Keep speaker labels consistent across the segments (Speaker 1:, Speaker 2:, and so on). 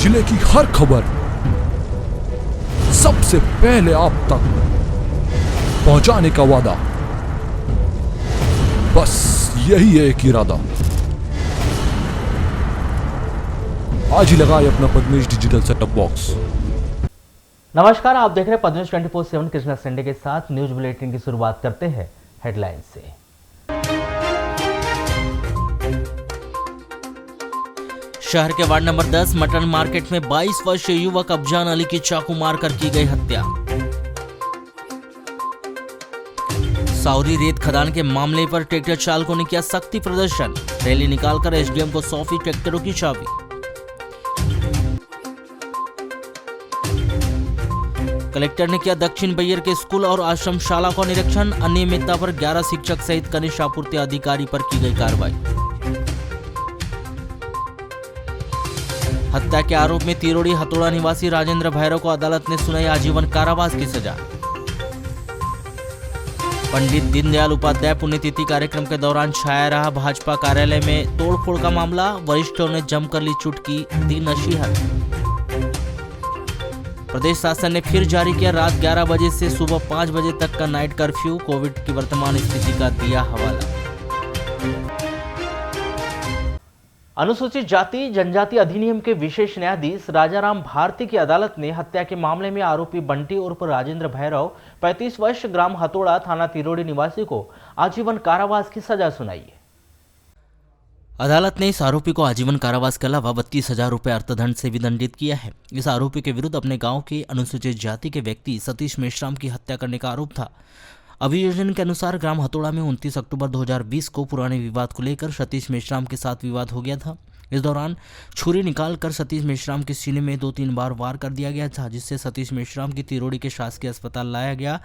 Speaker 1: जिले की हर खबर सबसे पहले आप तक पहुंचाने का वादा, बस यही है एक इरादा। आज ही लगाए अपना पद्मेश डिजिटल सेटअप बॉक्स।
Speaker 2: नमस्कार, आप देख रहे हैं पद्मेश 24/7 कृष्णा संडे के साथ। न्यूज बुलेटिन की शुरुआत करते हैं हेडलाइन से। शहर के वार्ड नंबर 10 मटन मार्केट में 22 वर्षीय युवक अफजान अली की चाकू मारकर की गई हत्या। साउरी रेत खदान के मामले पर ट्रैक्टर चालकों ने किया सख्ती प्रदर्शन। रैली निकालकर एसडीएम को सौंपी ट्रैक्टरों की चाबी। कलेक्टर ने किया दक्षिण बैयर के स्कूल और आश्रमशाला का निरीक्षण। अनियमितता पर 11 शिक्षक सहित कनिष्ठ आपूर्ति अधिकारी पर की गई कार्रवाई। हत्या के आरोप में तिरोड़ी हथौड़ा निवासी राजेंद्र भैरव को अदालत ने सुनाई आजीवन कारावास की सजा। पंडित दीनदयाल उपाध्याय पुण्यतिथि कार्यक्रम के दौरान छाया रहा भाजपा कार्यालय में तोड़फोड़ का मामला। वरिष्ठों ने जमकर ली चुटकी, दी नसीहत। प्रदेश शासन ने फिर जारी किया रात 11 बजे से सुबह 5 बजे तक का नाइट कर्फ्यू। कोविड की वर्तमान स्थिति का दिया हवाला। अनुसूचित जाति जनजाति अधिनियम के विशेष न्यायाधीश राजाराम भारती की अदालत ने हत्या के मामले में आरोपी बंटी उर्फ राजेंद्र भैरव 35 वर्ष ग्राम हथौड़ा थाना तिरोड़ी निवासी को आजीवन कारावास की सजा सुनाई है। अदालत ने इस आरोपी को आजीवन कारावास के अलावा 32,000 रुपये अर्थदंड से भी दंडित किया है। इस आरोपी के विरुद्ध अपने गांव के अनुसूचित जाति के व्यक्ति सतीश मेश्राम की हत्या करने का आरोप था। अभियोजन के अनुसार ग्राम हथौड़ा में 29 अक्टूबर 2020 को पुराने विवाद को लेकर सतीश मेश्राम के साथ विवाद हो गया था। इस दौरान छुरी निकालकर सतीश मेश्राम के सीने में 2-3 बार वार कर दिया गया था, जिससे सतीश मेश्राम की तिरोड़ी के शासकीय अस्पताल लाया गया,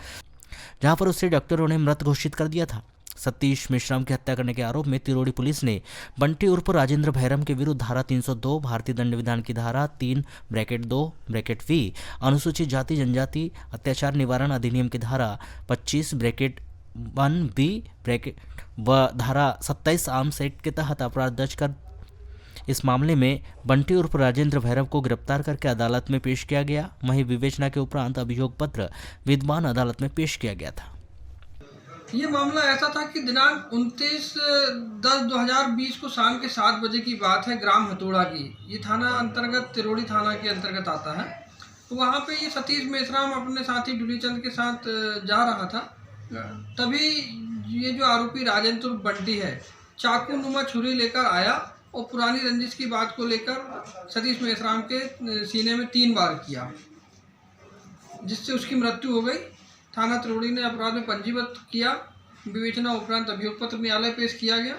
Speaker 2: जहां पर उसे डॉक्टरों ने मृत घोषित कर दिया था। सतीश मेश्राम की हत्या करने के आरोप में तिरोड़ी पुलिस ने बंटी उर्फ राजेंद्र भैरव के विरुद्ध धारा 302 भारतीय दंड विधान की धारा 3(2)(वी अनुसूचित जाति जनजाति अत्याचार निवारण अधिनियम की धारा 25(1)(बी) व धारा 27 आर्म्स एक्ट के तहत अपराध दर्ज कर इस मामले में बंटी उर्फ राजेंद्र भैरव को गिरफ्तार करके अदालत में पेश किया गया। वहीं विवेचना के उपरांत अभियोग पत्र विद्यमान अदालत में पेश किया गया था।
Speaker 3: ये मामला ऐसा था कि दिनांक 29/10/2020 को शाम के 7 बजे की बात है। ग्राम हथौड़ा की, ये थाना अंतर्गत तिरोड़ी थाना के अंतर्गत आता है। तो वहाँ पे ये सतीश मेश्राम अपने साथी डुलीचंद के साथ जा रहा था। तभी ये जो आरोपी राजेंद्र बंटी है चाकू नुमा छुरी लेकर आया और पुरानी रंजिश की बात को लेकर सतीश मेश्राम के सीने में 3 बार किया, जिससे उसकी मृत्यु हो गई। थाना तिरोड़ी ने अपराध में पंजीबद्ध किया। विवेचना उपरांत अभियोग पत्र न्यायालय पेश किया गया।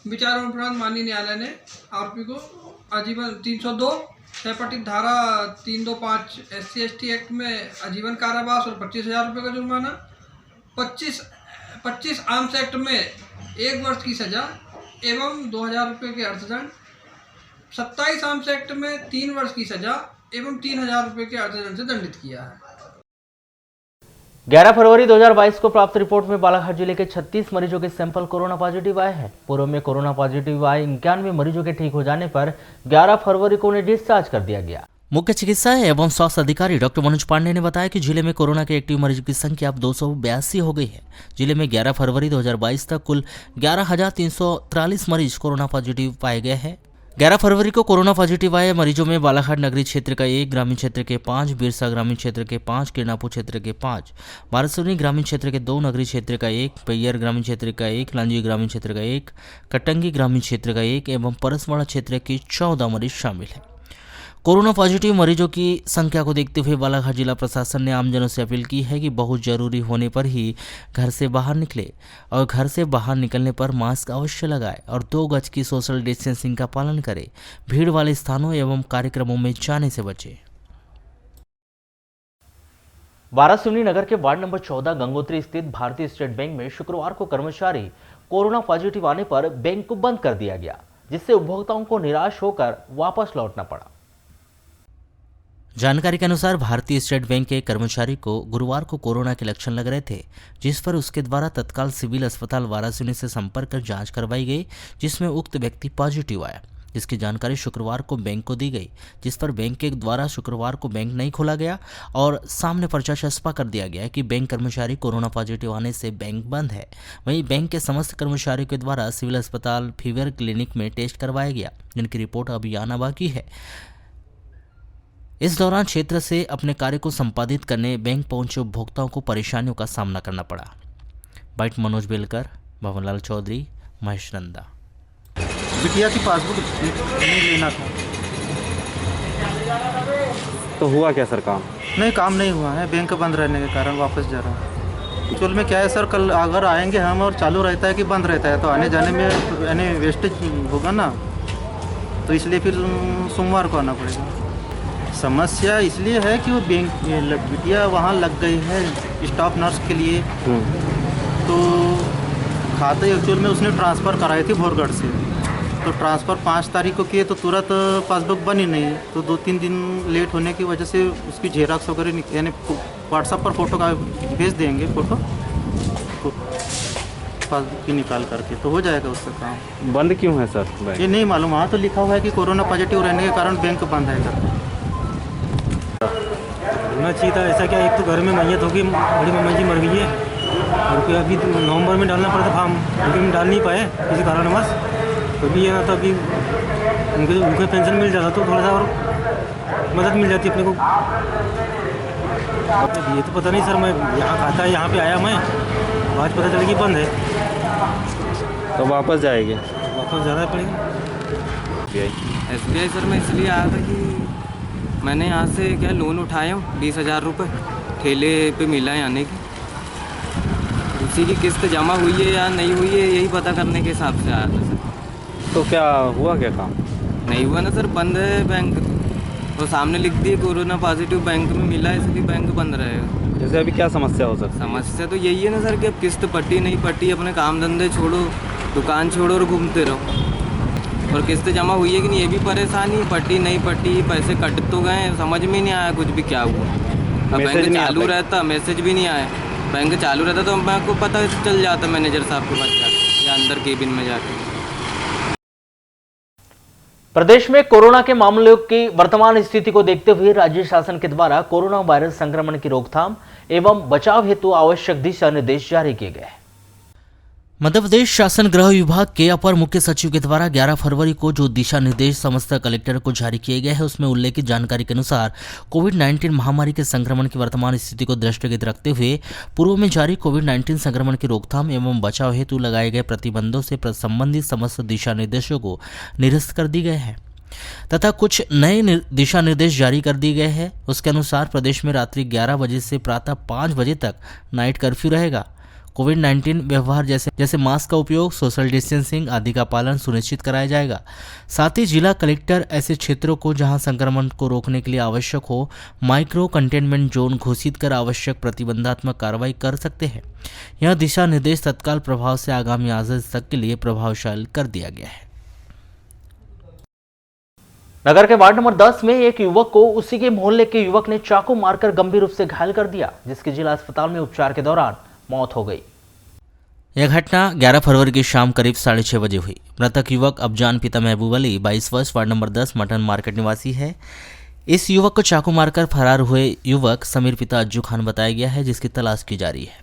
Speaker 3: विचार उपरांत माननीय न्यायालय ने आरोपी को आजीवन 302 सैपटिक धारा 325 SC/ST एक्ट में आजीवन कारावास और 25,000 रुपये का जुर्माना, 25 आर्म्स एक्ट में 1 वर्ष की सजा एवं 2,000 रुपये के अर्थदंड, 27 आर्म्स एक्ट में 3 वर्ष की सजा एवं 3,000 रुपये के अर्थदंड से दंडित किया है।
Speaker 2: 11 फरवरी 2022 को प्राप्त रिपोर्ट में बालाघाट जिले के 36 मरीजों के सैंपल कोरोना पॉजिटिव आए हैं। पूर्व में कोरोना पॉजिटिव आए 91 मरीजों के ठीक हो जाने पर 11 फरवरी को उन्हें डिस्चार्ज कर दिया गया। मुख्य चिकित्सा एवं स्वास्थ्य अधिकारी डॉक्टर मनोज पांडे ने बताया कि जिले में कोरोना के एक्टिव मरीजों की संख्या अब 282 हो गई है। जिले में 11 फरवरी 2022 तक कुल 11,343 मरीज कोरोना पॉजिटिव पाए गए हैं। 11 फरवरी को कोरोना पॉजिटिव आए मरीजों में बालाघाट नगरीय क्षेत्र का 1, ग्रामीण क्षेत्र के 5, बिरसा ग्रामीण क्षेत्र के 5, किरनापुर क्षेत्र के 5, बारसोनी ग्रामीण क्षेत्र के 2, नगरीय क्षेत्र का 1, पैयर ग्रामीण क्षेत्र का 1, लांजी ग्रामीण क्षेत्र का 1, कटंगी ग्रामीण क्षेत्र का 1 एवं परसवाड़ा क्षेत्र के 14 मरीज शामिल हैं। कोरोना पॉजिटिव मरीजों की संख्या को देखते हुए बालाघाट जिला प्रशासन ने आमजनों से अपील की है कि बहुत जरूरी होने पर ही घर से बाहर निकले और घर से बाहर निकलने पर मास्क अवश्य लगाएं और 2 गज की सोशल डिस्टेंसिंग का पालन करें। भीड़ वाले स्थानों एवं कार्यक्रमों में जाने से बचें। वारासिवनी नगर के वार्ड नंबर 14 गंगोत्री स्थित भारतीय स्टेट बैंक में शुक्रवार को कर्मचारी कोरोना पॉजिटिव आने पर बैंक को बंद कर दिया गया, जिससे उपभोक्ताओं को निराश होकर वापस लौटना पड़ा। जानकारी के अनुसार भारतीय स्टेट बैंक के कर्मचारी को गुरुवार को कोरोना के लक्षण लग रहे थे, जिस पर उसके द्वारा तत्काल सिविल अस्पताल वारासिवनी से संपर्क कर जांच करवाई गई, जिसमें उक्त व्यक्ति पॉजिटिव आया। जिसकी जानकारी शुक्रवार को बैंक को दी गई, जिस पर बैंक के द्वारा शुक्रवार को बैंक नहीं खोला गया और सामने पर्चा चस्पा कर दिया गया कि बैंक कर्मचारी कोरोना पॉजिटिव आने से बैंक बंद है। वहीं बैंक के समस्त कर्मचारियों के द्वारा सिविल अस्पताल फीवर क्लिनिक में टेस्ट करवाया गया, जिनकी रिपोर्ट अभी आना बाकी है। इस दौरान क्षेत्र से अपने कार्य को संपादित करने बैंक पहुंचे उपभोक्ताओं को परेशानियों का सामना करना पड़ा। बाइट मनोज बेलकर, भवनलाल चौधरी, महेश नंदा।
Speaker 4: बिटिया की पासबुक नहीं लेना था।
Speaker 5: तो हुआ क्या सर काम?
Speaker 4: नहीं, काम नहीं हुआ है, बैंक बंद रहने के कारण वापस जा रहा हूँ। एक्चुअल में क्या है सर, कल अगर आएंगे हम और चालू रहता है कि बंद रहता है तो आने जाने में यानी वेस्टेज होगा ना, तो इसलिए फिर सोमवार को आना पड़ेगा। समस्या इसलिए है कि वो बैंक बिटिया वहाँ लग गई है स्टाफ नर्स के लिए, तो खाते एक्चुअल में उसने ट्रांसफ़र कराई थी भोरगढ़ से, तो ट्रांसफ़र 5 तारीख को किए तो तुरंत पासबुक बनी नहीं, तो 2-3 दिन लेट होने की वजह से उसकी जेरॉक्स वगैरह यानी व्हाट्सएप पर फ़ोटो का भेज देंगे, फ़ोटो पासबुक की निकाल करके तो हो जाएगा उसका काम।
Speaker 5: बंद क्यों है सर?
Speaker 4: ये नहीं मालूम, वहाँ तो लिखा हुआ है कि कोरोना पॉजिटिव रहने के कारण बैंक बंद है करके।
Speaker 6: होना चाहिए था ऐसा, क्या एक तो घर में मैयत होगी, बड़ी मम्मा जी मर गई है और फिर अभी नवंबर में डालना पड़ा था फॉर्म, लेकिन डाल नहीं पाए किसी कारणवश। तो भी ये ना था, अभी उनके पेंशन मिल जाता तो थोड़ा सा और मदद मिल जाती अपने को। ये तो पता नहीं सर, मैं यहाँ खाता है, यहाँ पे आया मैं, आज पता चला कि बंद है।
Speaker 5: तो वापस जाएंगे?
Speaker 6: वापस जाना पड़ेगा।
Speaker 7: SBI सर मैं इसलिए आया था कि मैंने यहाँ से क्या लोन उठाया हूँ 20,000 रुपये, ठेले पे मिला है आने की, उसी की किस्त जमा हुई है या नहीं हुई है यही पता करने के हिसाब से आया था सर।
Speaker 5: तो क्या हुआ क्या काम?
Speaker 7: नहीं हुआ ना सर, बंद है बैंक, तो सामने लिख दिए कोरोना पॉजिटिव बैंक में मिला है, इसलिए बैंक बंद रहेगा।
Speaker 5: जैसे अभी क्या समस्या हो सकती है?
Speaker 7: समस्या तो यही है ना सर कि अब किस्त पट्टी नहीं पट्टी, अपने काम धंधे छोड़ो, दुकान छोड़ो और घूमते रहो, और किस्त जमा हुई है कि नहीं ये भी परेशानी, पट्टी नहीं पट्टी, पैसे कट तो गए, समझ में नहीं आया कुछ भी क्या हुआ। अब बैंक चालू रहता, मैसेज भी नहीं आया, बैंक चालू रहता तो बैंक को पता चल जाता मैनेजर साहब के पास जाकर या अंदर केबिन में जाकर।
Speaker 2: प्रदेश में कोरोना के मामलों की वर्तमान स्थिति को देखते हुए राज्य शासन के द्वारा कोरोना वायरस संक्रमण की रोकथाम एवं बचाव हेतु आवश्यक दिशा निर्देश जारी किए गए। मध्य प्रदेश शासन गृह विभाग के अपर मुख्य सचिव के द्वारा 11 फरवरी को जो दिशा निर्देश समस्त कलेक्टर को जारी किए गए हैं उसमें उल्लेखित जानकारी के अनुसार कोविड-19 महामारी के संक्रमण की वर्तमान स्थिति को दृष्टिगत रखते हुए पूर्व में जारी कोविड-19 संक्रमण की रोकथाम एवं बचाव हेतु लगाए गए प्रतिबंधों से संबंधित समस्त दिशा निर्देशों को निरस्त कर दी गए हैं तथा कुछ नए दिशा निर्देश जारी कर दिए गए हैं। उसके अनुसार प्रदेश में रात्रि 11 बजे से प्रातः 5 बजे तक नाइट कर्फ्यू रहेगा। कोविड-19 व्यवहार जैसे मास्क का उपयोग, सोशल डिस्टेंसिंग आदि का पालन सुनिश्चित कराया जाएगा। साथ ही जिला कलेक्टर ऐसे क्षेत्रों को जहां संक्रमण को रोकने के लिए आवश्यक हो माइक्रो कंटेनमेंट जोन घोषित कर आवश्यक प्रतिबंधात्मक कार्रवाई कर सकते हैं। यह दिशा निर्देश तत्काल प्रभाव से आगामी आदेश तक के लिए प्रभावशाली कर दिया गया है। नगर के वार्ड नंबर 10 में एक युवक को उसी के मोहल्ले के युवक ने चाकू मारकर गंभीर रूप से घायल कर दिया, जिसकी जिला अस्पताल में उपचार के दौरान मौत हो गई। यह घटना 11 फरवरी की शाम करीब 6:30 बजे हुई। मृतक युवक अफजान पिता महबूब अली 22 वर्ष वार्ड नंबर 10 मटन मार्केट निवासी है। इस युवक को चाकू मारकर फरार हुए युवक समीर पिता अज्जू खान बताया गया है, जिसकी तलाश की जा रही है।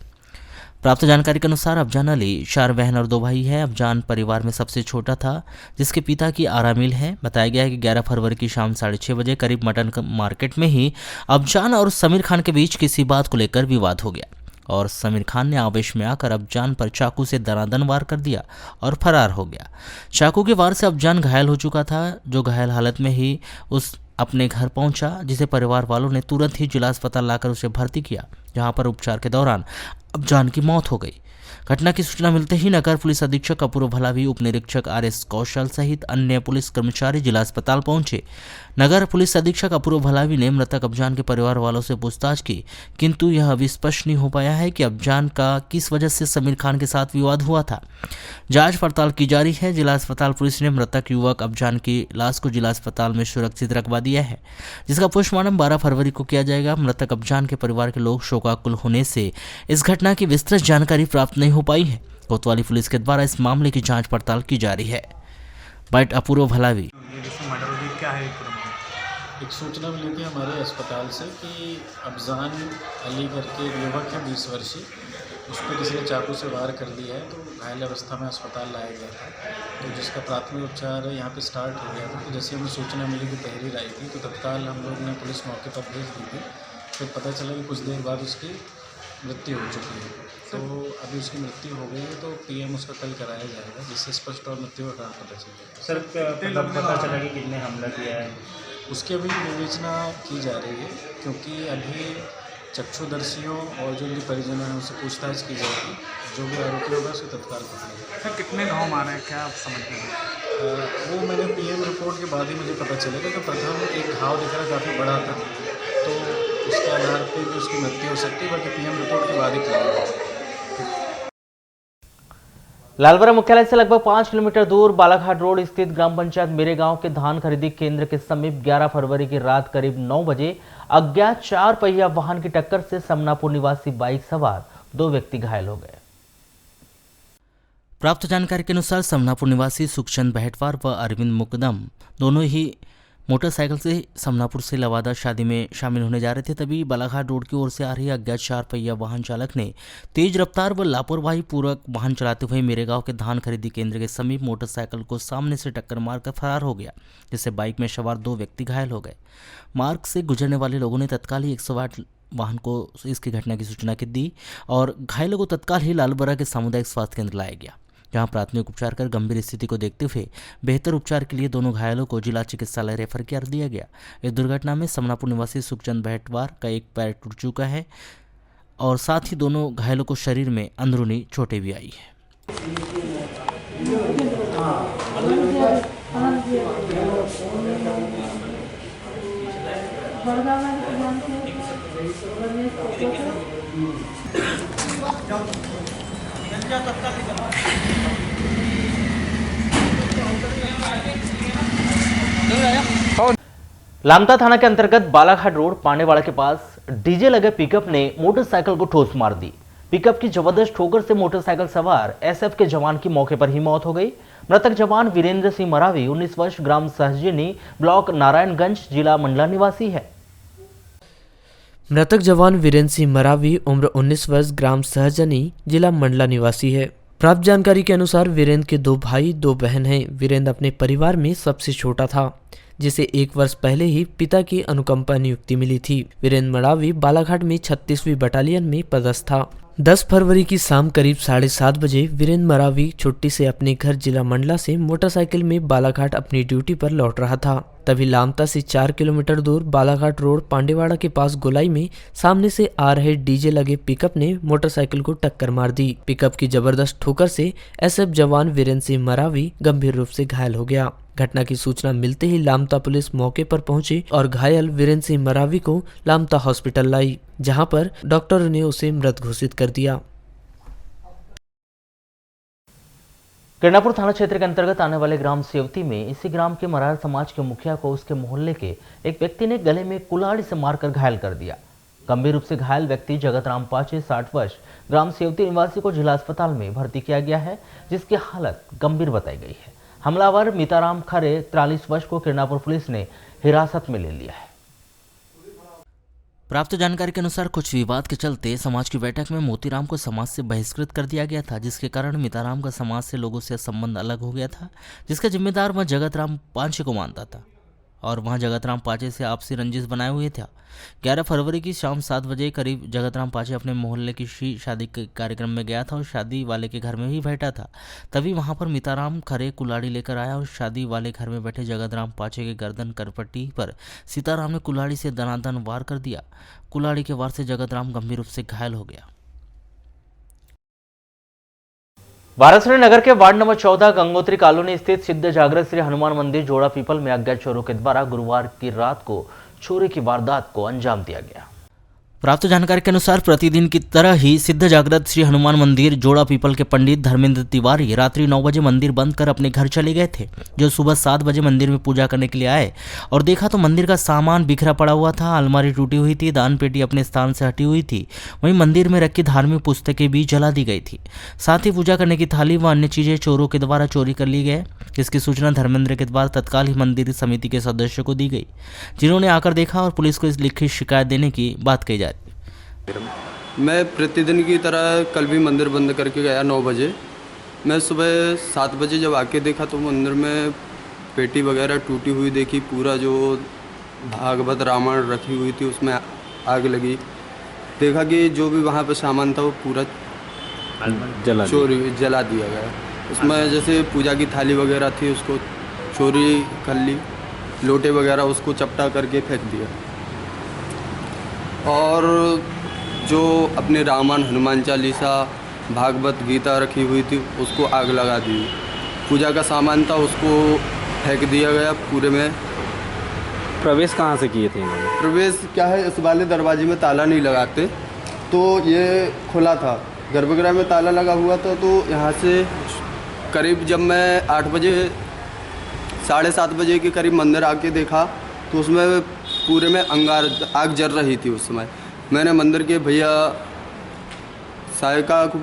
Speaker 2: प्राप्त जानकारी के अनुसार अफजान अली 4 बहन और 2 भाई है। अफजान परिवार में सबसे छोटा था, जिसके पिता की आरामिल है। बताया गया है कि 11 फरवरी की शाम 6:30 बजे करीब मटन मार्केट में ही अफजान और समीर खान के बीच किसी बात को लेकर विवाद हो गया और समीर खान ने आवेश में आकर अफजान पर चाकू से दनादन वार कर दिया और फरार हो गया। चाकू के वार से अफजान घायल हो चुका था, जो घायल हालत में ही उस अपने घर पहुंचा, जिसे परिवार वालों ने तुरंत ही जिला अस्पताल लाकर उसे भर्ती किया, जहां पर उपचार के दौरान अफजान की मौत हो गई। घटना की सूचना मिलते ही नगर पुलिस अधीक्षक अपूर्व भलावी, उप निरीक्षक RS कौशल सहित अन्य पुलिस कर्मचारी जिला अस्पताल पहुंचे। नगर पुलिस अधीक्षक अपूर्व भलावी ने मृतक अफजान के परिवार वालों से पूछताछ की, किंतु यह अभी स्पष्ट नहीं हो पाया है कि अफजान का किस वजह से समीर खान के साथ विवाद हुआ था। जांच पड़ताल की जा रही है। जिला अस्पताल पुलिस ने मृतक युवक अफजान की लाश को जिला अस्पताल में सुरक्षित रखवा दिया है, जिसका पोस्टमार्टम 12 फरवरी को किया जाएगा। मृतक अफजान के परिवार के लोग शोकाकुल होने से इस घटना की विस्तृत जानकारी प्राप्त नहीं हो पाई है। कोतवाली पुलिस के द्वारा इस मामले की जांच पड़ताल की जा रही है। बट अपूर्व भलावी।
Speaker 8: एक सूचना मिली थी हमारे अस्पताल से कि अफजान अली करके एक युवक है 20 वर्षीय, उसको किसी ने चाकू से वार कर दिया है, तो घायल अवस्था में अस्पताल लाया गया था, तो जिसका प्राथमिक उपचार यहाँ पे स्टार्ट हो गया था। तो जैसे हमें सूचना मिली कि तहरीर आई थी तो तत्काल हम लोग ने पुलिस मौके पर भेज दी थी। फिर पता चला कि कुछ देर बाद उसकी मृत्यु हो चुकी है, तो अभी उसकी मृत्यु हो गई है, तो पीएम उसका कल कराया जाएगा, जिससे स्पष्ट और मृत्यु का कारण पता चलेगा।
Speaker 6: सर पता चला कि किसने हमला किया है?
Speaker 8: उसकी अभी विवेचना की जा रही है, क्योंकि अभी चक्षुदर्शियों और जो उनके परिजन हैं उनसे पूछताछ की जाएगी। जो भी आरोपी होगा उसको तत्काल पकड़ेगा।
Speaker 6: सर कितने गाँव मारे हैं, क्या आप समझते हैं?
Speaker 8: वो मैंने पीएम रिपोर्ट के बाद ही मुझे पता चलेगा। तो प्रथम एक घाव दिख रहा काफ़ी बड़ा था, तो उसके आधार पर भी उसकी मृत्यु हो सकती है, बाकी पीएम रिपोर्ट के बाद ही क्लियर होगा।
Speaker 2: लालबरा मुख्यालय से लगभग 5 किलोमीटर दूर बालाघाट रोड स्थित ग्राम पंचायत मेरे गांव के धान खरीदी केंद्र के समीप 11 फरवरी की रात करीब 9 बजे अज्ञात 4 पहिया वाहन की टक्कर से समनापुर निवासी बाइक सवार 2 व्यक्ति घायल हो गए। प्राप्त जानकारी के अनुसार समनापुर निवासी सुखचंद बहटवार व अरविंद मुकदम दोनों ही मोटरसाइकिल से समनापुर से लवादा शादी में शामिल होने जा रहे थे। तभी बालाघाट रोड की ओर से आ रही अज्ञात 4 पहिया वाहन चालक ने तेज रफ्तार व लापरवाही पूर्वक वाहन चलाते हुए मेरे गांव के धान खरीदी केंद्र के समीप मोटरसाइकिल को सामने से टक्कर मारकर फरार हो गया, जिससे बाइक में सवार 2 व्यक्ति घायल हो गए। मार्ग से गुजरने वाले लोगों ने तत्काल ही 108 वाहन को इसकी घटना की सूचना दी और घायलों को तत्काल ही लालबरा के सामुदायिक स्वास्थ्य केंद्र लाया गया, जहां प्राथमिक उपचार कर गंभीर स्थिति को देखते हुए बेहतर उपचार के लिए दोनों घायलों को जिला चिकित्सालय रेफर कर दिया गया। इस दुर्घटना में समनापुर निवासी सुखचंद बहटवार का एक पैर टूट चुका है और साथ ही दोनों घायलों को शरीर में अंदरूनी चोटें भी आई है। लामता थाना के अंतर्गत बालाघाट रोड पांडेवाड़ा के पास डीजे लगे पिकअप ने मोटरसाइकिल को ठोस मार दी। पिकअप की जबरदस्त ठोकर से मोटरसाइकिल सवार एसएफ के जवान की मौके पर ही मौत हो गई। मृतक जवान वीरेंद्र सिंह मरावी 19 वर्ष, ग्राम सहजनी, ब्लॉक नारायणगंज, जिला मंडला निवासी है।
Speaker 9: मृतक जवान वीरेंद्र सिंह मरावी उम्र 19 वर्ष, ग्राम सहजनी, जिला मंडला निवासी है। प्राप्त जानकारी के अनुसार वीरेंद्र के 2 भाई 2 बहन हैं। वीरेंद्र अपने परिवार में सबसे छोटा था, जिसे 1 वर्ष पहले ही पिता की अनुकंपा नियुक्ति मिली थी। वीरेंद्र मरावी बालाघाट में 36वीं बटालियन में पदस्थ था। 10 फरवरी की शाम करीब 7:30 बजे वीरेंद्र मरावी छुट्टी से अपने घर जिला मंडला से मोटरसाइकिल में बालाघाट अपनी ड्यूटी पर लौट रहा था। तभी लामता से 4 किलोमीटर दूर बालाघाट रोड पांडेवाड़ा के पास गोलाई में सामने से आ रहे डीजे लगे पिकअप ने मोटरसाइकिल को टक्कर मार दी। पिकअप की जबरदस्त ठोकर से एसएफ जवान वीरेंद्र सिंह मरावी गंभीर रूप से घायल हो गया। घटना की सूचना मिलते ही लामता पुलिस मौके पर पहुंची और घायल वीरेंद्र सिंह मरावी को लामता हॉस्पिटल लाई, जहां पर डॉक्टरों ने उसे मृत घोषित कर दिया।
Speaker 2: किरणापुर थाना क्षेत्र के अंतर्गत आने वाले ग्राम सेवती में इसी ग्राम के मरार समाज के मुखिया को उसके मोहल्ले के एक व्यक्ति ने गले में कुल्हाड़ी से मारकर घायल कर दिया। गंभीर रूप से घायल व्यक्ति जगत राम पाचे 60 वर्ष, ग्राम सेवती निवासी को जिला अस्पताल में भर्ती किया गया है, जिसकी हालत गंभीर बताई गई है। हमलावर मीताराम खरे 43 वर्ष को किरणापुर पुलिस ने हिरासत में ले लिया है। प्राप्त जानकारी के अनुसार कुछ विवाद के चलते समाज की बैठक में मोतीराम को समाज से बहिष्कृत कर दिया गया था, जिसके कारण मीताराम का समाज से लोगों से संबंध अलग हो गया था, जिसका जिम्मेदार वह जगत राम पाचे को मानता था और वहाँ जगत राम पाचे से आपसी रंजिश बनाए हुए था। 11 फरवरी की शाम 7 बजे करीब जगत राम पाचे अपने मोहल्ले की शादी के कार्यक्रम में गया था और शादी वाले के घर में ही बैठा था। तभी वहां पर मीताराम खरे कुल्हाड़ी लेकर आया और शादी वाले घर में बैठे जगत राम पाचे के गर्दन करपट्टी पर सीताराम ने कुल्हाड़ी से दनादन वार कर दिया। कुल्हाड़ी के वार से जगत राम गंभीर रूप से घायल हो गया। वाराणसी नगर के वार्ड नंबर 14 गंगोत्री कॉलोनी स्थित सिद्ध जागृत श्री हनुमान मंदिर जोड़ा पीपल में अज्ञात चोरों के द्वारा गुरुवार की रात को चोरी की वारदात को अंजाम दिया गया। प्राप्त जानकारी के अनुसार प्रतिदिन की तरह ही सिद्ध जागृत श्री हनुमान मंदिर जोड़ा पीपल के पंडित धर्मेंद्र तिवारी रात्रि 9 बजे मंदिर बंद कर अपने घर चले गए थे, जो सुबह 7 बजे मंदिर में पूजा करने के लिए आए और देखा तो मंदिर का सामान बिखरा पड़ा हुआ था, अलमारी टूटी हुई थी, दान पेटी अपने स्थान से हटी हुई थी, वहीं मंदिर में रखी धार्मिक पुस्तकें भी जला दी गई थी। साथ ही पूजा करने की थाली व अन्य चीजें चोरों के द्वारा चोरी कर ली गए, जिसकी सूचना धर्मेंद्र के द्वारा तत्काल ही मंदिर समिति के सदस्यों को दी गई, जिन्होंने आकर देखा और पुलिस को इस लिखित शिकायत देने की बात कही जा रही।
Speaker 10: मैं प्रतिदिन की तरह कल भी मंदिर बंद करके गया 9 बजे। मैं सुबह 7 बजे जब आके देखा तो मंदिर में पेटी वगैरह टूटी हुई देखी, पूरा जो भागवत रामायण रखी हुई थी उसमें आग लगी। देखा कि जो भी वहाँ पर सामान था वो पूरा चोरी जला दिया गया। उसमें जैसे पूजा की थाली वगैरह थी उसको चोरी कर ली, लोटे वगैरह उसको चपटा करके फेंक दिया, और जो अपने रामायण हनुमान चालीसा भागवत गीता रखी हुई थी उसको आग लगा दी। पूजा का सामान था उसको फेंक दिया गया पूरे में।
Speaker 5: प्रवेश कहाँ से किए थे इन्होंने?
Speaker 10: प्रवेश क्या है, इस वाले दरवाजे में ताला नहीं लगाते तो ये खुला था, गर्भगृह में ताला लगा हुआ था। तो यहाँ से करीब जब मैं 8 बजे 7:30 बजे के करीब मंदिर आके देखा तो उसमें पूरे में आग जल रही थी। उस समय मैंने मंदिर के भैया सहायिका को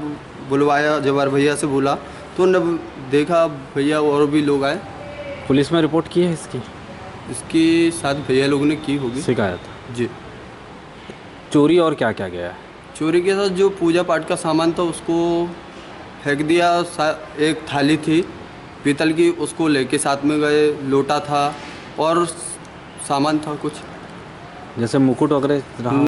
Speaker 10: बुलवाया, जवाहर भैया से बोला तो न देखा भैया और भी लोग आए।
Speaker 5: पुलिस में रिपोर्ट की है
Speaker 10: इसकी शायद भैया लोगों ने की होगी
Speaker 5: शिकायत
Speaker 10: जी।
Speaker 5: चोरी और क्या क्या गया है?
Speaker 10: चोरी के साथ जो पूजा पाठ का सामान था उसको फेंक दिया। एक थाली थी पीतल की, उसको लेके साथ में गए, लोटा था और सामान था कुछ
Speaker 5: जैसे मुकुट वगैरह।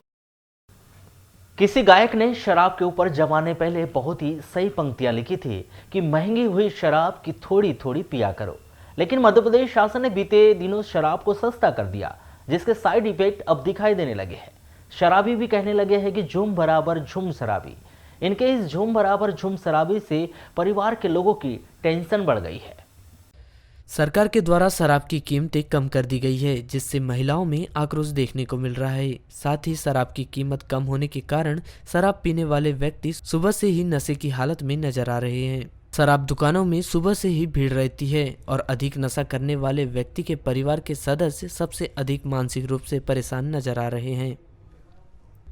Speaker 2: किसी गायक ने शराब के ऊपर जमाने पहले बहुत ही सही पंक्तियां लिखी थी कि महंगी हुई शराब की थोड़ी थोड़ी पिया करो, लेकिन मध्य प्रदेश शासन ने बीते दिनों शराब को सस्ता कर दिया, जिसके साइड इफेक्ट अब दिखाई देने लगे हैं। शराबी भी कहने लगे हैं कि झूम बराबर झूम शराबी। इनके इस झूम बराबर झूम शराबी से परिवार के लोगों की टेंशन बढ़ गई है।
Speaker 9: सरकार के द्वारा शराब की कीमतें कम कर दी गई है, जिससे महिलाओं में आक्रोश देखने को मिल रहा है। साथ ही शराब की कीमत कम होने के कारण शराब पीने वाले व्यक्ति सुबह से ही नशे की हालत में नजर आ रहे हैं। शराब दुकानों में सुबह से ही भीड़ रहती है और अधिक नशा करने वाले व्यक्ति के परिवार के सदस्य सबसे अधिक मानसिक रूप से परेशान नजर आ रहे हैं।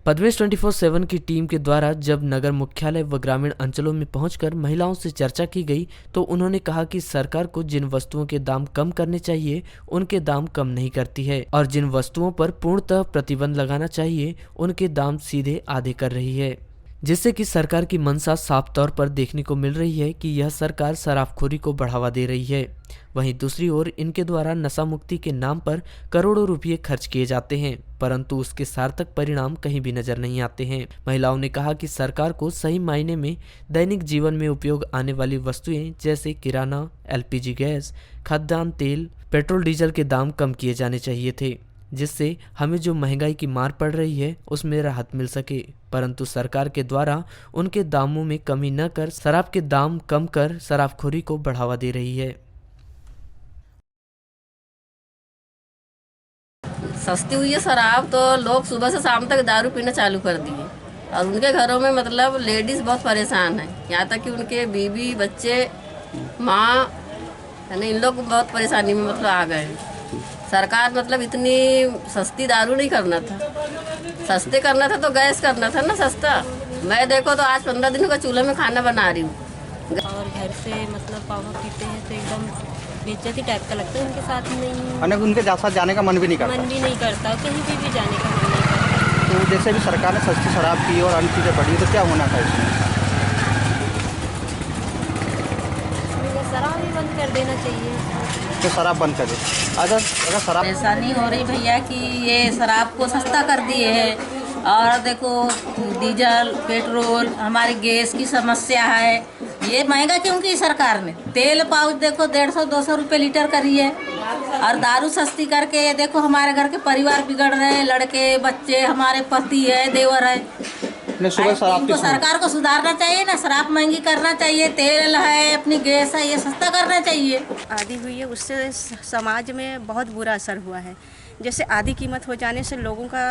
Speaker 9: पद्मेश 24/7 की टीम के द्वारा जब नगर मुख्यालय व ग्रामीण अंचलों में पहुंचकर महिलाओं से चर्चा की गई तो उन्होंने कहा कि सरकार को जिन वस्तुओं के दाम कम करने चाहिए उनके दाम कम नहीं करती है और जिन वस्तुओं पर पूर्णतः प्रतिबंध लगाना चाहिए उनके दाम सीधे आधे कर रही है, जिससे कि सरकार की मंशा साफ तौर पर देखने को मिल रही है कि यह सरकार शराबखोरी को बढ़ावा दे रही है। वहीं दूसरी ओर इनके द्वारा नशा मुक्ति के नाम पर करोड़ों रुपये खर्च किए जाते हैं, परंतु उसके सार्थक परिणाम कहीं भी नजर नहीं आते हैं। महिलाओं ने कहा कि सरकार को सही मायने में दैनिक जीवन में उपयोग आने वाली वस्तुएं जैसे किराना, LPG गैस, खाद्यान्न तेल, पेट्रोल डीजल के दाम कम किए जाने चाहिए थे, जिससे हमें जो महंगाई की मार पड़ रही है उसमें राहत मिल सके। परंतु सरकार के द्वारा उनके दामों में कमी न कर शराब के दाम कम कर शराबखोरी को बढ़ावा दे रही है।
Speaker 11: सस्ती हुई है शराब तो लोग सुबह से शाम तक दारू पीना चालू कर दिए और उनके घरों में मतलब लेडीज़ बहुत परेशान है, यहाँ तक कि उनके बीवी बच्चे माँ यानी इन लोग बहुत परेशानी में मतलब आ गए। सरकार मतलब इतनी सस्ती दारू नहीं करना था, सस्ते करना था तो गैस करना था ना सस्ता। मैं देखो तो आज 15 दिन का चूल्हे में खाना बना रही हूँ
Speaker 12: और घर से मतलब पावा पीते हैं तो एकदम बेइज्जती टाइप का लगता है, उनके साथ नहीं
Speaker 4: अनेक उनके साथ जाने का मन भी नहीं करता,
Speaker 12: कहीं भी जाने का मन नहीं करता।
Speaker 4: तो जैसे भी सरकार ने सस्ती शराब की और अन्य चीज़ें बढ़ी तो क्या होना था इसमें?
Speaker 12: शराब ही बंद कर देना चाहिए,
Speaker 4: तो शराब बंद कर दे। अगर शराब
Speaker 11: ऐसा नहीं हो रही भैया कि ये शराब को सस्ता कर दिए है और देखो डीजल पेट्रोल हमारी गैस की समस्या है, ये महंगा क्यों की सरकार ने। तेल पाउच देखो 150-200 रुपये लीटर करी है और दारू सस्ती करके ये देखो हमारे घर के परिवार बिगड़ रहे हैं, लड़के बच्चे हमारे पति है देवर है। इनको सरकार को सुधारना चाहिए ना, शराब महंगी करना चाहिए, तेल है अपनी गैस है ये सस्ता करना चाहिए।
Speaker 12: आदि हुई है उससे समाज में बहुत बुरा असर हुआ है। जैसे आधी कीमत हो जाने से लोगों का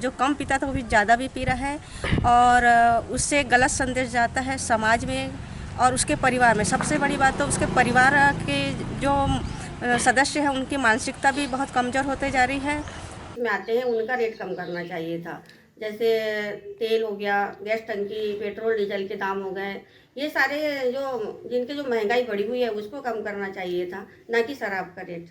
Speaker 12: जो कम पीता था वो भी ज़्यादा भी पी रहा है, और उससे गलत संदेश जाता है समाज में और उसके परिवार में। सबसे बड़ी बात तो उसके परिवार के जो सदस्य हैं उनकी मानसिकता भी बहुत कमज़ोर होते जा रही है।
Speaker 13: में आते हैं उनका रेट कम करना चाहिए था, जैसे तेल हो गया, गैस टंकी, पेट्रोल डीजल के दाम हो गए, ये सारे जिनके जो महंगाई बढ़ी हुई है उसको कम करना चाहिए था, ना कि शराब का रेट।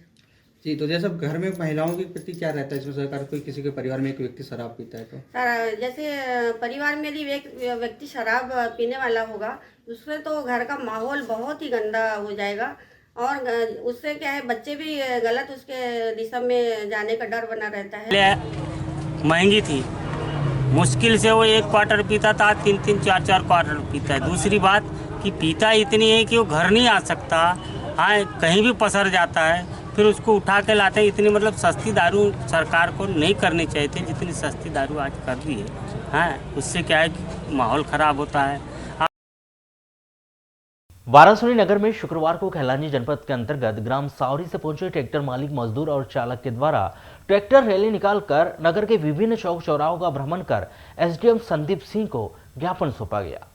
Speaker 4: जी, तो जैसे घर में महिलाओं के प्रति क्या रहता है इसमें सरकार? कोई किसी के परिवार में एक व्यक्ति शराब पीता है तो
Speaker 13: जैसे परिवार में यदि एक व्यक्ति शराब पीने वाला होगा उसमें तो घर का माहौल बहुत ही गंदा हो जाएगा, और उससे क्या है बच्चे भी गलत उसके दिशा में जाने का डर बना रहता है।
Speaker 6: महंगी थी, मुश्किल से वो 1 क्वार्टर पीता था, 3-3, 4-4 क्वार्टर पीता है। दूसरी बात कि पीता इतनी है कि वो घर नहीं आ सकता, हाँ कहीं भी पसर जाता है, फिर उसको उठा के लाते हैं। इतनी मतलब सस्ती दारू सरकार को नहीं करनी चाहिए थी जितनी सस्ती दारू आज कर दी है। हाँ, उससे क्या है कि माहौल ख़राब होता है।
Speaker 2: वाराणसी नगर में शुक्रवार को खैलानी जनपद के अंतर्गत ग्राम सावरी से पहुंचे ट्रैक्टर मालिक, मजदूर और चालक के द्वारा ट्रैक्टर रैली निकालकर नगर के विभिन्न चौक चौराहों का भ्रमण कर एसडीएम संदीप सिंह को ज्ञापन सौंपा गया।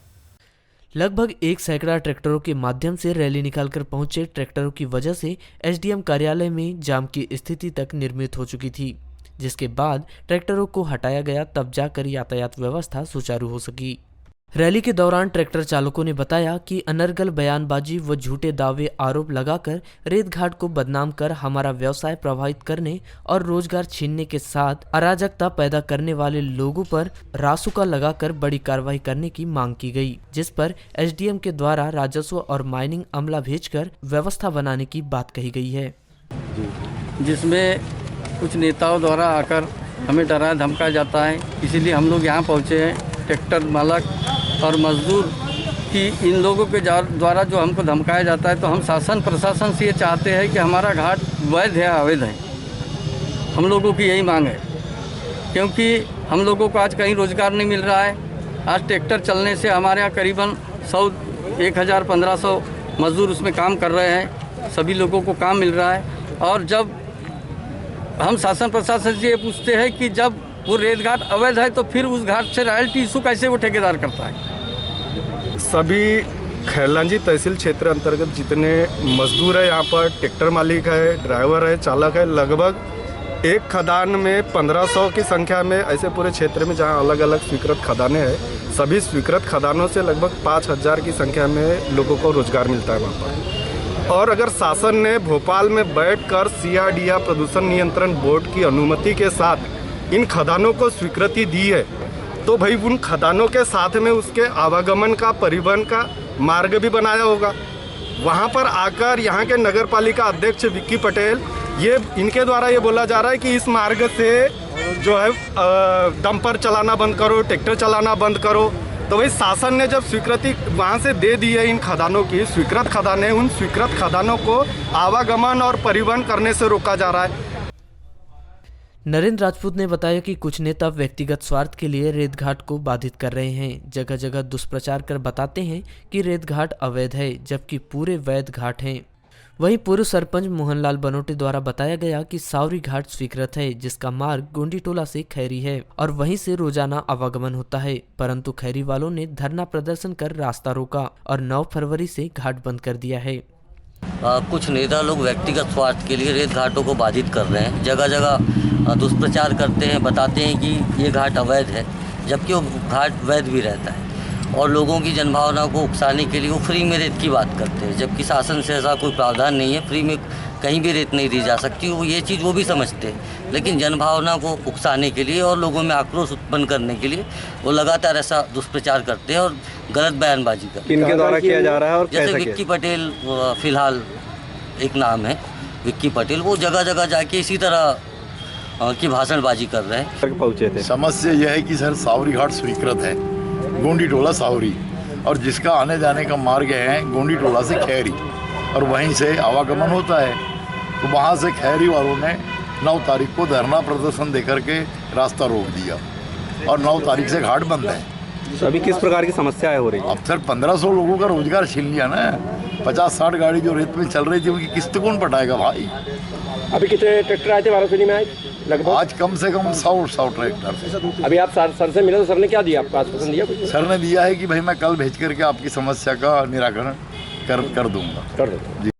Speaker 9: लगभग 1 सैकड़ा ट्रैक्टरों के माध्यम से रैली निकालकर पहुंचे ट्रैक्टरों की वजह से एसडीएम कार्यालय में जाम की स्थिति तक निर्मित हो चुकी थी, जिसके बाद ट्रैक्टरों को हटाया गया, तब जाकर यातायात व्यवस्था सुचारू हो सकी। रैली के दौरान ट्रैक्टर चालकों ने बताया कि अनर्गल बयानबाजी व झूठे दावे आरोप लगाकर रेत घाट को बदनाम कर हमारा व्यवसाय प्रभावित करने और रोजगार छीनने के साथ अराजकता पैदा करने वाले लोगों पर रासुका लगाकर बड़ी कार्रवाई करने की मांग की गई, जिस पर एसडीएम के द्वारा राजस्व और माइनिंग अमला भेजकर व्यवस्था बनाने की बात कही गई है,
Speaker 14: जिसमें कुछ नेताओं द्वारा आकर हमें डराया धमकाया जाता है। इसीलिए हम लोग यहाँ पहुँचे हैं। ट्रैक्टर मालक और मजदूर कि इन लोगों के द्वारा जो हमको धमकाया जाता है, तो हम शासन प्रशासन से ये चाहते हैं कि हमारा घाट वैध है अवैध है। हम लोगों की यही मांग है, क्योंकि हम लोगों को आज कहीं रोज़गार नहीं मिल रहा है। आज ट्रैक्टर चलने से हमारे यहाँ करीबन 1,000-1,500 मजदूर उसमें काम कर रहे हैं, सभी लोगों को काम मिल रहा है। और जब हम शासन प्रशासन से ये पूछते हैं कि जब वो रेत घाट अवैध है तो फिर उस घाट से रॉयल्टी इशू कैसे वो ठेकेदार करता है?
Speaker 15: सभी खैलांजी तहसील क्षेत्र अंतर्गत जितने मजदूर है, यहाँ पर ट्रैक्टर मालिक है, ड्राइवर है, चालक है, लगभग एक खदान में 1500 की संख्या में, ऐसे पूरे क्षेत्र में जहाँ अलग अलग स्वीकृत खदानें हैं, सभी स्वीकृत खदानों से लगभग 5000 की संख्या में लोगों को रोजगार मिलता है वहाँ पर। और अगर शासन ने भोपाल में बैठकर CRDA प्रदूषण नियंत्रण बोर्ड की अनुमति के साथ इन खदानों को स्वीकृति दी है, तो भाई उन खदानों के साथ में उसके आवागमन का, परिवहन का मार्ग भी बनाया होगा। वहाँ पर आकर यहाँ के नगर पालिका अध्यक्ष विक्की पटेल, ये इनके द्वारा ये बोला जा रहा है कि इस मार्ग से जो है डंपर चलाना बंद करो, ट्रैक्टर चलाना बंद करो। तो भाई शासन ने जब स्वीकृति वहाँ से दे दी है इन खदानों की, स्वीकृत खदानें, उन स्वीकृत खदानों को आवागमन और परिवहन करने से रोका जा रहा है।
Speaker 9: नरेंद्र राजपूत ने बताया कि कुछ नेता व्यक्तिगत स्वार्थ के लिए रेत घाट को बाधित कर रहे हैं। जगह जगह दुष्प्रचार कर बताते हैं कि रेत घाट अवैध है, जबकि पूरे वैध घाट हैं। वहीं पूर्व सरपंच मोहनलाल बनोटे द्वारा बताया गया कि सावरी घाट स्वीकृत है, जिसका मार्ग गोंडीटोला से खैरी है और वहीं से रोजाना आवागमन होता है, परंतु खैरी वालों ने धरना प्रदर्शन कर रास्ता रोका और 9 फरवरी से घाट बंद कर दिया है।
Speaker 16: कुछ नेता लोग व्यक्तिगत स्वार्थ के लिए रेत घाटों को बाधित कर रहे हैं, जगह जगह दुष्प्रचार करते हैं, बताते हैं कि ये घाट अवैध है, जबकि वो घाट वैध भी रहता है। और लोगों की जनभावना को उकसाने के लिए वो फ्री में रेत की बात करते हैं, जबकि शासन से ऐसा कोई प्रावधान नहीं है, फ्री में कहीं भी रेत नहीं दी जा सकती। वो ये चीज़ वो भी समझते हैं, लेकिन जनभावना को उकसाने के लिए और लोगों में आक्रोश उत्पन्न करने के लिए वो लगातार ऐसा दुष्प्रचार करते हैं और गलत बयानबाजी करते हैं।
Speaker 15: किनके द्वारा किया जा रहा है और
Speaker 16: जैसे
Speaker 15: कैसे
Speaker 16: विक्की पटेल फिलहाल एक नाम है, विक्की पटेल, वो जगह जगह जाके इसी तरह की भाषणबाजी कर रहे हैं।
Speaker 15: पहुंचे थे।
Speaker 17: समस्या यह है कि सर सावरी घाट स्वीकृत है, गोंडीटोला सावरी, और जिसका आने जाने का मार्ग है गोंडीटोला से खैरी, और वहीं से आवागमन होता है। तो वहाँ से खैरी वालों ने 9 तारीख को धरना प्रदर्शन देकर के रास्ता रोक दिया और 9 तारीख से घाट बंद है।
Speaker 5: तो अभी किस प्रकार की समस्याएं हो रही है?
Speaker 17: अब सर 1500 लोगों का रोजगार छीन लिया ना। 50-60 गाड़ी जो रेत में चल रही थी उनकी किस्त कौन पटाएगा भाई?
Speaker 18: अभी कितने ट्रैक्टर आए थे वाराणसी में आज लगभग?
Speaker 17: आज कम से कम 100 ट्रैक्टर।
Speaker 18: अभी आप सर से मिले तो सर ने क्या दिया आपको आश्वासन दिया कुछ?
Speaker 17: सर ने दिया है कि भाई मैं कल भेज करके आपकी समस्या का निराकरण कर दूंगा।
Speaker 18: कर दूंगा।